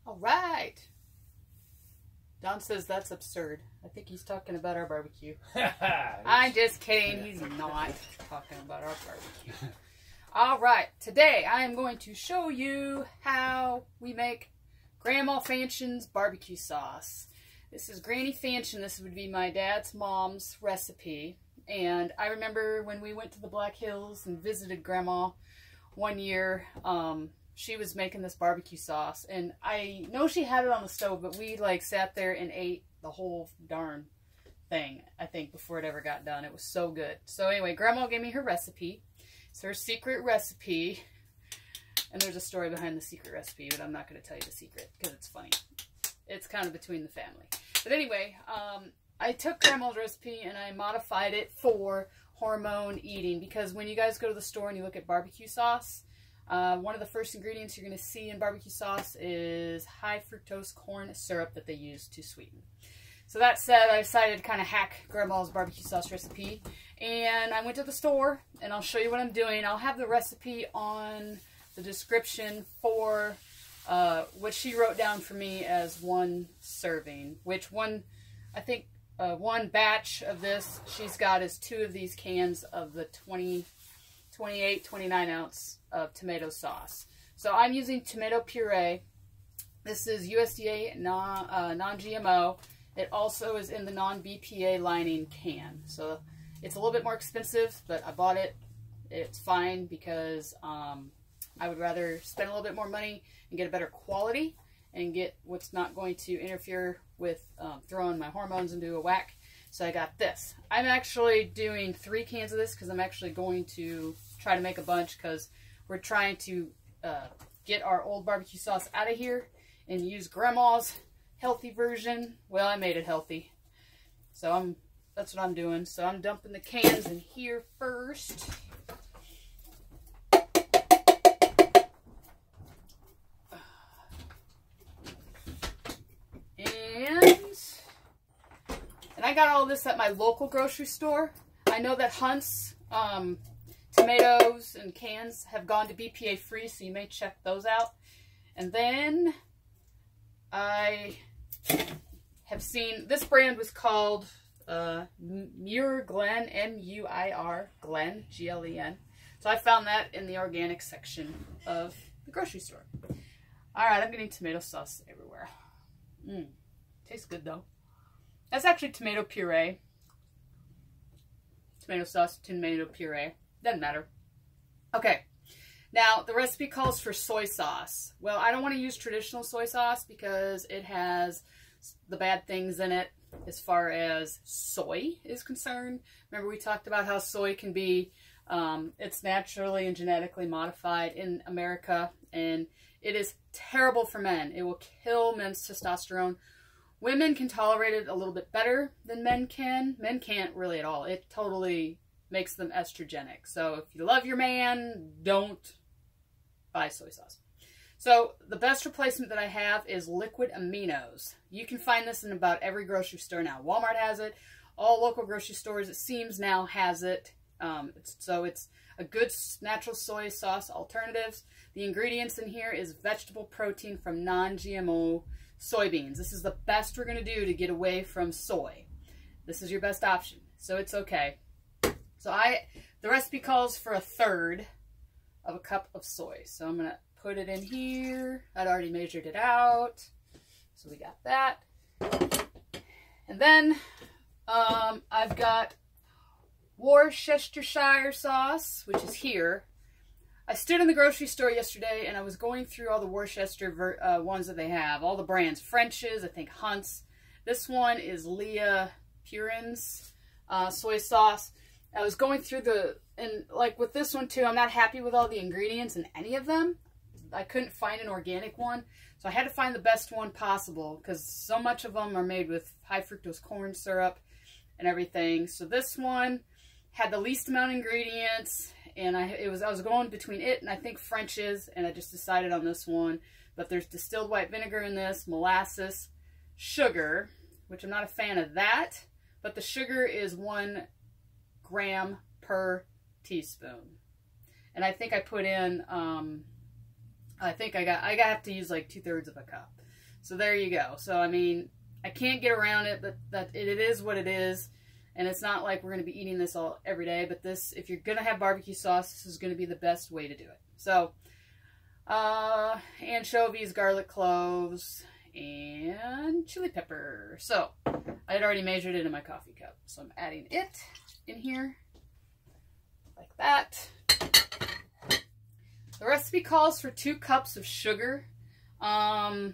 All right. Don says that's absurd. I think he's talking about our barbecue. I'm just kidding. He's not talking about our barbecue. All right. Today I am going to show you how we make Grandma Fanchon's barbecue sauce. This is Granny Fanchon. This would be my mom's recipe. And I remember when we went to the Black Hills and visited Grandma one year, she was making this barbecue sauce, and I know she had it on the stove, but we like sat there and ate the whole darn thing, I think, before it ever got done. It was so good. So anyway, Grandma gave me her recipe. It's her secret recipe, and there's a story behind the secret recipe, but I'm not going to tell you the secret because it's funny. It's kind of between the family. But anyway, I took Grandma's recipe and I modified it for hormone eating, because when you guys go to the store and you look at barbecue sauce, one of the first ingredients you're going to see in barbecue sauce is high fructose corn syrup that they use to sweeten. So that said, I decided to kind of hack Grandma's barbecue sauce recipe, and I went to the store, and I'll show you what I'm doing. I'll have the recipe on the description for what she wrote down for me as one serving, which one, I think one batch of this she's got is 2 of these cans of the 28, 29 ounce of tomato sauce. So I'm using tomato puree. This is USDA non-GMO. It also is in the non-BPA lining can. So it's a little bit more expensive, but I bought it. It's fine because I would rather spend a little bit more money and get a better quality and get what's not going to interfere with throwing my hormones into a whack. So I got this. I'm actually doing 3 cans of this because I'm actually going to try to make a bunch, because we're trying to get our old barbecue sauce out of here and use Grandma's healthy version. Well, I made it healthy. So that's what I'm doing. So I'm dumping the cans in here first. And I got all this at my local grocery store. I know that Hunt's tomatoes and cans have gone to BPA free, so you may check those out. And then I have seen, this brand was called Muir Glen, M-U-I-R, Glen, G-L-E-N. So I found that in the organic section of the grocery store. Alright, I'm getting tomato sauce everywhere. Tastes good though. That's actually tomato puree. Tomato sauce, tomato puree. Doesn't matter. Okay. Now, the recipe calls for soy sauce. Well, I don't want to use traditional soy sauce because it has the bad things in it as far as soy is concerned. Remember, we talked about how soy can be, it's naturally and genetically modified in America, and it is terrible for men. It will kill men's testosterone. Women can tolerate it a little bit better than men can. Men can't really at all. It totally makes them estrogenic. So if you love your man, don't buy soy sauce. So the best replacement that I have is liquid aminos. You can find this in about every grocery store now. Walmart has it. All local grocery stores, it seems, now has it. So it's a good natural soy sauce alternatives. The ingredients in here is vegetable protein from non-GMO soybeans. This is the best we're going to do to get away from soy. This is your best option. So it's okay. So the recipe calls for 1/3 of a cup of soy. So I'm going to put it in here. I'd already measured it out. So we got that. And then I've got Worcestershire sauce, which is here. I stood in the grocery store yesterday and I was going through all the Worcestershire ones that they have. All the brands. French's, I think Hunt's. This one is Leah Purin's soy sauce. I was going through and like with this one too, I'm not happy with all the ingredients in any of them. I couldn't find an organic one. So I had to find the best one possible because so much of them are made with high fructose corn syrup and everything. So this one had the least amount of ingredients, and I was going between it and I think French's, and I just decided on this one. But there's distilled white vinegar in this, molasses, sugar, which I'm not a fan of that, but the sugar is 1 gram per teaspoon. And I think I put in, I think I have to use like 2/3 of a cup. So there you go. So, I mean, I can't get around it, but it is what it is. And it's not like we're going to be eating this all every day, but this, if you're going to have barbecue sauce, this is going to be the best way to do it. So, anchovies, garlic cloves, and chili pepper. So, I had already measured it in my coffee cup. So, I'm adding it in here like that. The recipe calls for 2 cups of sugar. I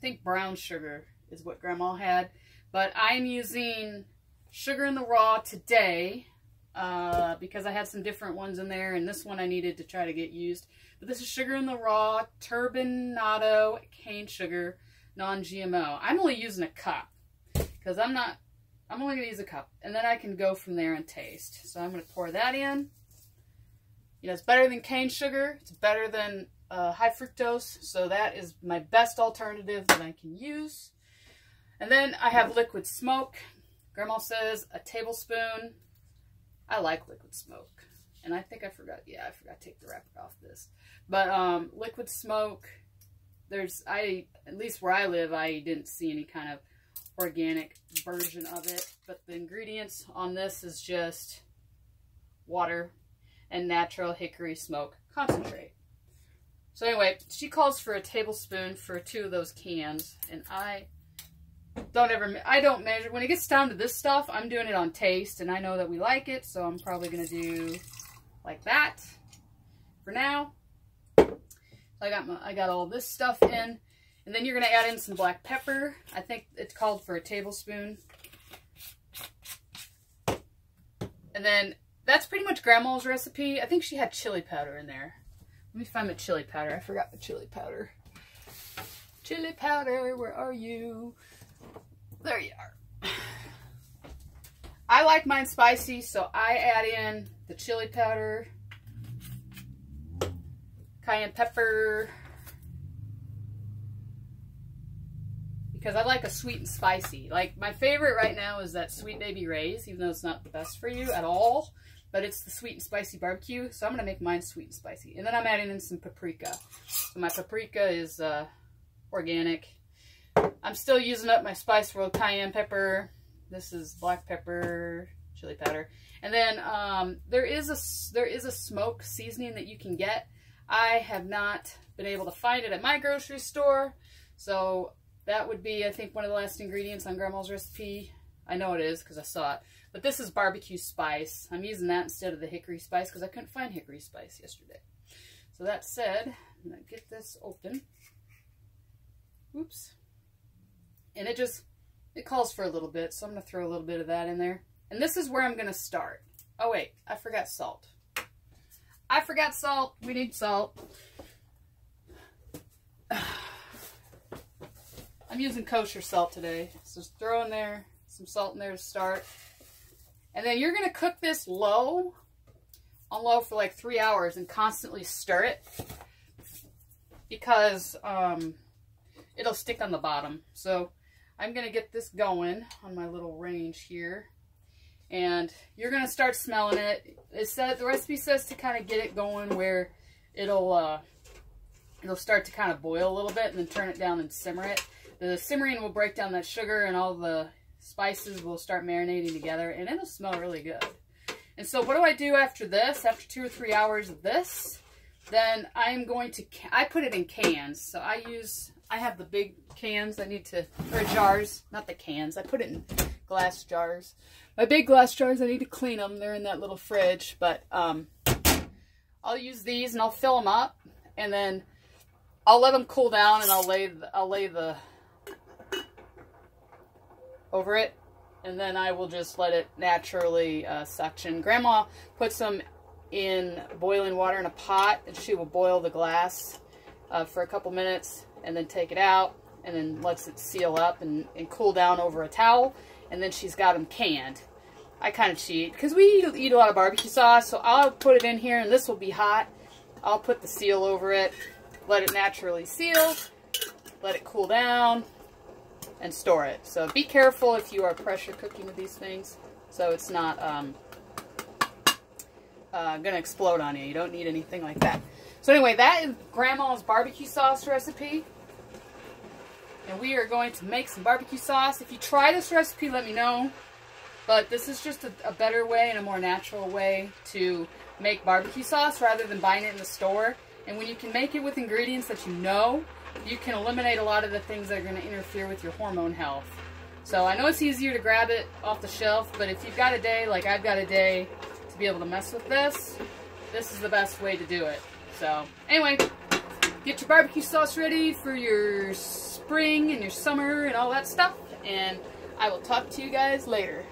think brown sugar is what Grandma had, but I'm using sugar in the raw today because I had some different ones in there, and this one I needed to try to get used. But this is sugar in the raw, turbinado cane sugar, non-GMO. I'm only using a cup because I'm only going to use a cup, and then I can go from there and taste. So I'm going to pour that in. You know, it's better than cane sugar. It's better than high fructose, so that is my best alternative that I can use. And then I have liquid smoke. Grandma says a tablespoon. I like liquid smoke. And I think I forgot, yeah, I forgot to take the wrapper off this. But liquid smoke, at least where I live, I didn't see any kind of organic version of it. But the ingredients on this is just water and natural hickory smoke concentrate. So anyway, she calls for a tablespoon for 2 of those cans, and I don't measure. When it gets down to this stuff, I'm doing it on taste, and I know that we like it, so I'm probably going to do like that for now. I got all this stuff in, and then you're going to add in some black pepper. I think it's called for a tablespoon. And then that's pretty much Grandma's recipe. I think she had chili powder in there. Let me find the chili powder. I forgot the chili powder. Chili powder, where are you? There you are. I like mine spicy, so I add in the chili powder, cayenne pepper, because I like a sweet and spicy. Like, my favorite right now is that Sweet Baby Ray's, even though it's not the best for you at all, but it's the sweet and spicy barbecue, so I'm going to make mine sweet and spicy. And then I'm adding in some paprika. So my paprika is organic. I'm still using up my Spice World cayenne pepper. This is black pepper, chili powder. And then there is a smoke seasoning that you can get. I have not been able to find it at my grocery store. So that would be, I think, one of the last ingredients on Grandma's recipe. I know it is because I saw it. But this is barbecue spice. I'm using that instead of the hickory spice because I couldn't find hickory spice yesterday. So that said, I'm going to get this open. Oops. And it calls for a little bit, so I'm going to throw a little bit of that in there. And this is where I'm going to start. Oh wait, I forgot salt. I forgot salt. We need salt. I'm using kosher salt today. So just throw in there some salt in there to start. And then you're going to cook this on low for like 3 hours and constantly stir it because it'll stick on the bottom. So I'm going to get this going on my little range here. And you're going to start smelling it. The recipe says to kind of get it going where it'll start to kind of boil a little bit and then turn it down and simmer it. The simmering will break down that sugar and all the spices will start marinating together and it'll smell really good. And so what do I do after this? After 2 or 3 hours of this, then I'm going to, I put it in cans. So I have the big cans or jars, not the cans. I put it in glass jars. My big glass jars, I need to clean them. They're in that little fridge, but I'll use these and I'll fill them up and then I'll let them cool down and I'll lay the over it, and then I will just let it naturally suction. Grandma puts them in boiling water in a pot, and she will boil the glass for a couple minutes, and then take it out, and then lets it seal up and cool down over a towel, and then she's got them canned. I kind of cheat, because we eat a lot of barbecue sauce, so I'll put it in here, and this will be hot. I'll put the seal over it, let it naturally seal, let it cool down, and store it. So be careful if you are pressure cooking with these things, so it's not gonna explode on you. You don't need anything like that. So anyway, that is Grandma's barbecue sauce recipe. and we are going to make some barbecue sauce. If you try this recipe, let me know. But this is just a better way and a more natural way to make barbecue sauce rather than buying it in the store. And when you can make it with ingredients that you know, you can eliminate a lot of the things that are going to interfere with your hormone health. So I know it's easier to grab it off the shelf, but if you've got a day like I've got a day to be able to mess with this, this is the best way to do it. So anyway, get your barbecue sauce ready for your spring and your summer and all that stuff, and I will talk to you guys later.